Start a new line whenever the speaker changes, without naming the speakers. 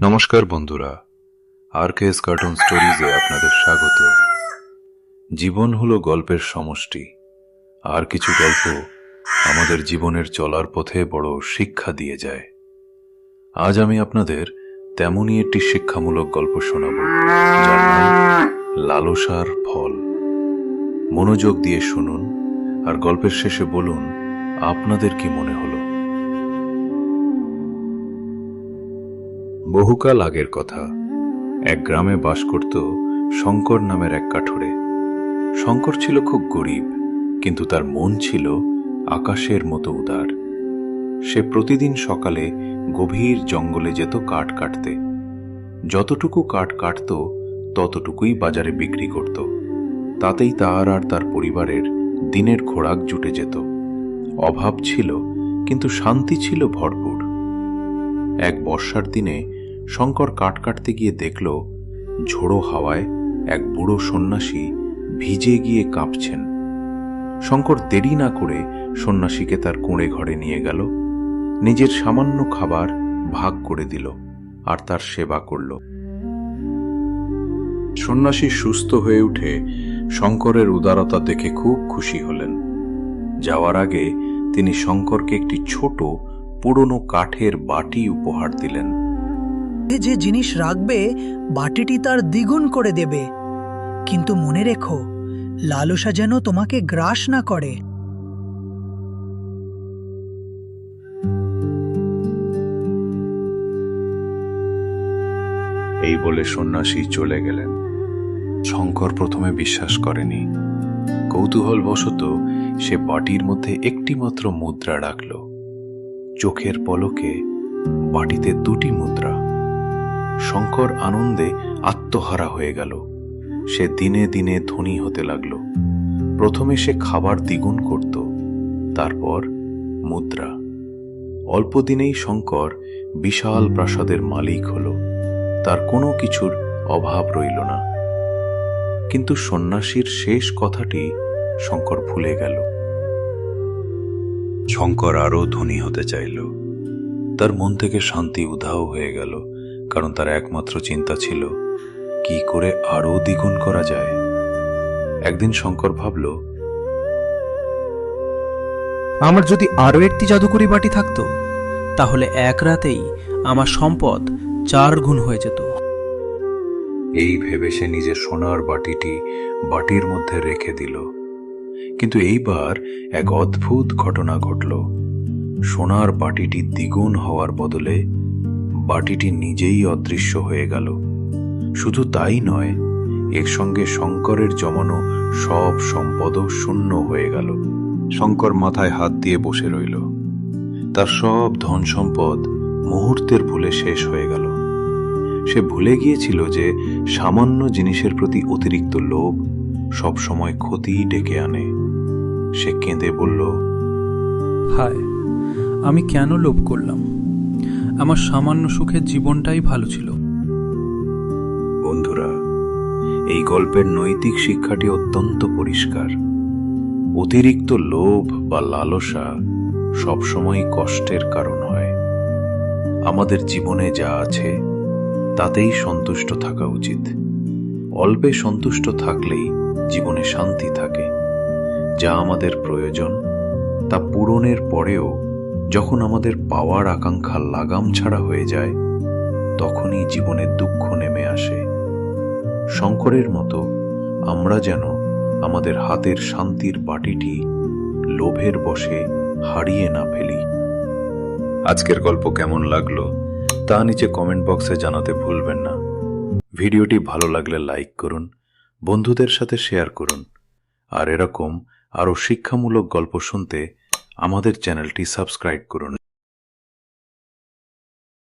নমস্কার বন্ধুরা, RKS cartoon স্টোরিজে আপনাদের স্বাগত। জীবন হলো গল্পের সমষ্টি, আর কিছু গল্প আমাদের জীবনের চলার পথে বড় শিক্ষা দিয়ে যায়। আজ আমি আপনাদের তেমনই একটি শিক্ষামূলক গল্প শোনাব, যার নাম লালসার ফল। মনোযোগ দিয়ে শুনুন, আর গল্পের শেষে বলুন আপনাদের কি মনে হলো। বহুকাল আগের কথা, এক গ্রামে বাস করত শঙ্কর নামের এক কাঠুরে। শঙ্কর ছিল খুব গরিব, কিন্তু তার মন ছিল আকাশের মতো উদার। সে প্রতিদিন সকালে গভীর জঙ্গলে যেত কাঠ কাটতে। যতটুকু কাঠ কাটত ততটুকুই বাজারে বিক্রি করত। তাতেই তার আর তার পরিবারের দিনের খোরাক জুটে যেত। অভাব ছিল, কিন্তু শান্তি ছিল ভরপুর। এক বর্ষার দিনে শঙ্কর কাঠ কাটতে গিয়ে দেখল, ঝোড়ো হাওয়ায় এক বুড়ো সন্ন্যাসী ভিজে গিয়ে কাঁপছেন। শঙ্কর দেরি না করে সন্ন্যাসীকে তার কোণে ঘরে নিয়ে গেল, নিজের সামান্য খাবার ভাগ করে দিল আর তার সেবা করল। সন্ন্যাসী সুস্থ হয়ে উঠে শঙ্করের উদারতা দেখে খুব খুশি হলেন। যাওয়ার আগে তিনি শঙ্করকে একটি ছোট পুরনো কাঠের বাটি উপহার দিলেন।
যে জিনিস রাখবে বাটিটি তার দ্বিগুণ করে দেবে, কিন্তু মনে রেখো, লালসা যেন তোমাকে গ্রাস না করে।
এই বলে সন্ন্যাসী চলে গেলেন। শঙ্কর প্রথমে বিশ্বাস করেনি। কৌতূহলবশত সে বাটির মধ্যে একটি মাত্র মুদ্রা রাখল। চোখের পলকে বাটিতে দুটি মুদ্রা। শঙ্কর আনন্দে আত্মহারা হয়ে গেল। সে দিনে দিনে ধনী হতে লাগল। প্রথমে সে খাবার দ্বিগুণ করত, তারপর মুদ্রা। অল্প দিনেই শঙ্কর বিশাল প্রাসাদের মালিক হল। তার কোনো কিছুর অভাব রইল না। কিন্তু সন্ন্যাসীর শেষ কথাটি শঙ্কর ভুলে গেল। শঙ্কর আরও ধনী হতে চাইল। তার মন থেকে শান্তি উধাও হয়ে গেল, কারণ তার একমাত্র চিন্তা ছিল কি করে আরও দ্বিগুণ করা যায়। একদিন শঙ্কর ভাবল,
আমার যদি আরও একটি জাদুকরি বাটি থাকতো, তাহলে এক রাতেই আমার সম্পদ 4 গুণ হয়ে যেত।
এই ভেবে সে নিজের সোনার বাটিটি বাটির মধ্যে রেখে দিল। কিন্তু এইবার এক অদ্ভুত ঘটনা ঘটল। সোনার বাটিটি দ্বিগুণ হওয়ার বদলে বাটিটি নিজেই অদৃশ্য হয়ে গেল। শুধু তাই নয়, এর সঙ্গে শঙ্করের জমানো সব সম্পদও শূন্য হয়ে গেল। শঙ্কর মাথায় হাত দিয়ে বসে রইল। তার সব ধন সম্পদ মুহূর্তের ভুলে শেষ হয়ে গেল। সে ভুলে গিয়েছিল যে সামান্য জিনিসের প্রতি অতিরিক্ত লোভ সবসময় ক্ষতি ডেকে আনে। সে কেঁদে বলল,
হায়, আমি কেন লোভ করলাম? আমার সামান্য সুখের জীবনটাই ভালো ছিল।
বন্ধুরা, এই গল্পের নৈতিক শিক্ষাটি অত্যন্ত পরিষ্কার। অতিরিক্ত লোভ বা লালসা সবসময় কষ্টের কারণ হয়। আমাদের জীবনে যা আছে তাতেই সন্তুষ্ট থাকা উচিত। অল্পে সন্তুষ্ট থাকলেই জীবনে শান্তি থাকে। যা আমাদের প্রয়োজন তা পূরণের পরেও যখন আমাদের পাওয়ার আকাঙ্ক্ষা লাগাম ছাড়া হয়ে যায়, তখনই জীবনে দুঃখ নেমে আসে। শঙ্করের মতো আমরা যেন আমাদের হাতের শান্তির বাটিটি লোভের বশে হারিয়ে না ফেলি। আজকের গল্প কেমন লাগলো তা নিচে কমেন্ট বক্সে জানাতে ভুলবেন না। ভিডিওটি ভালো লাগলে লাইক করুন, বন্ধুদের সাথে শেয়ার করুন, আর এরকম আরও শিক্ষামূলক গল্প শুনতে আমাদের চ্যানেলটি সাবস্ক্রাইব করুন।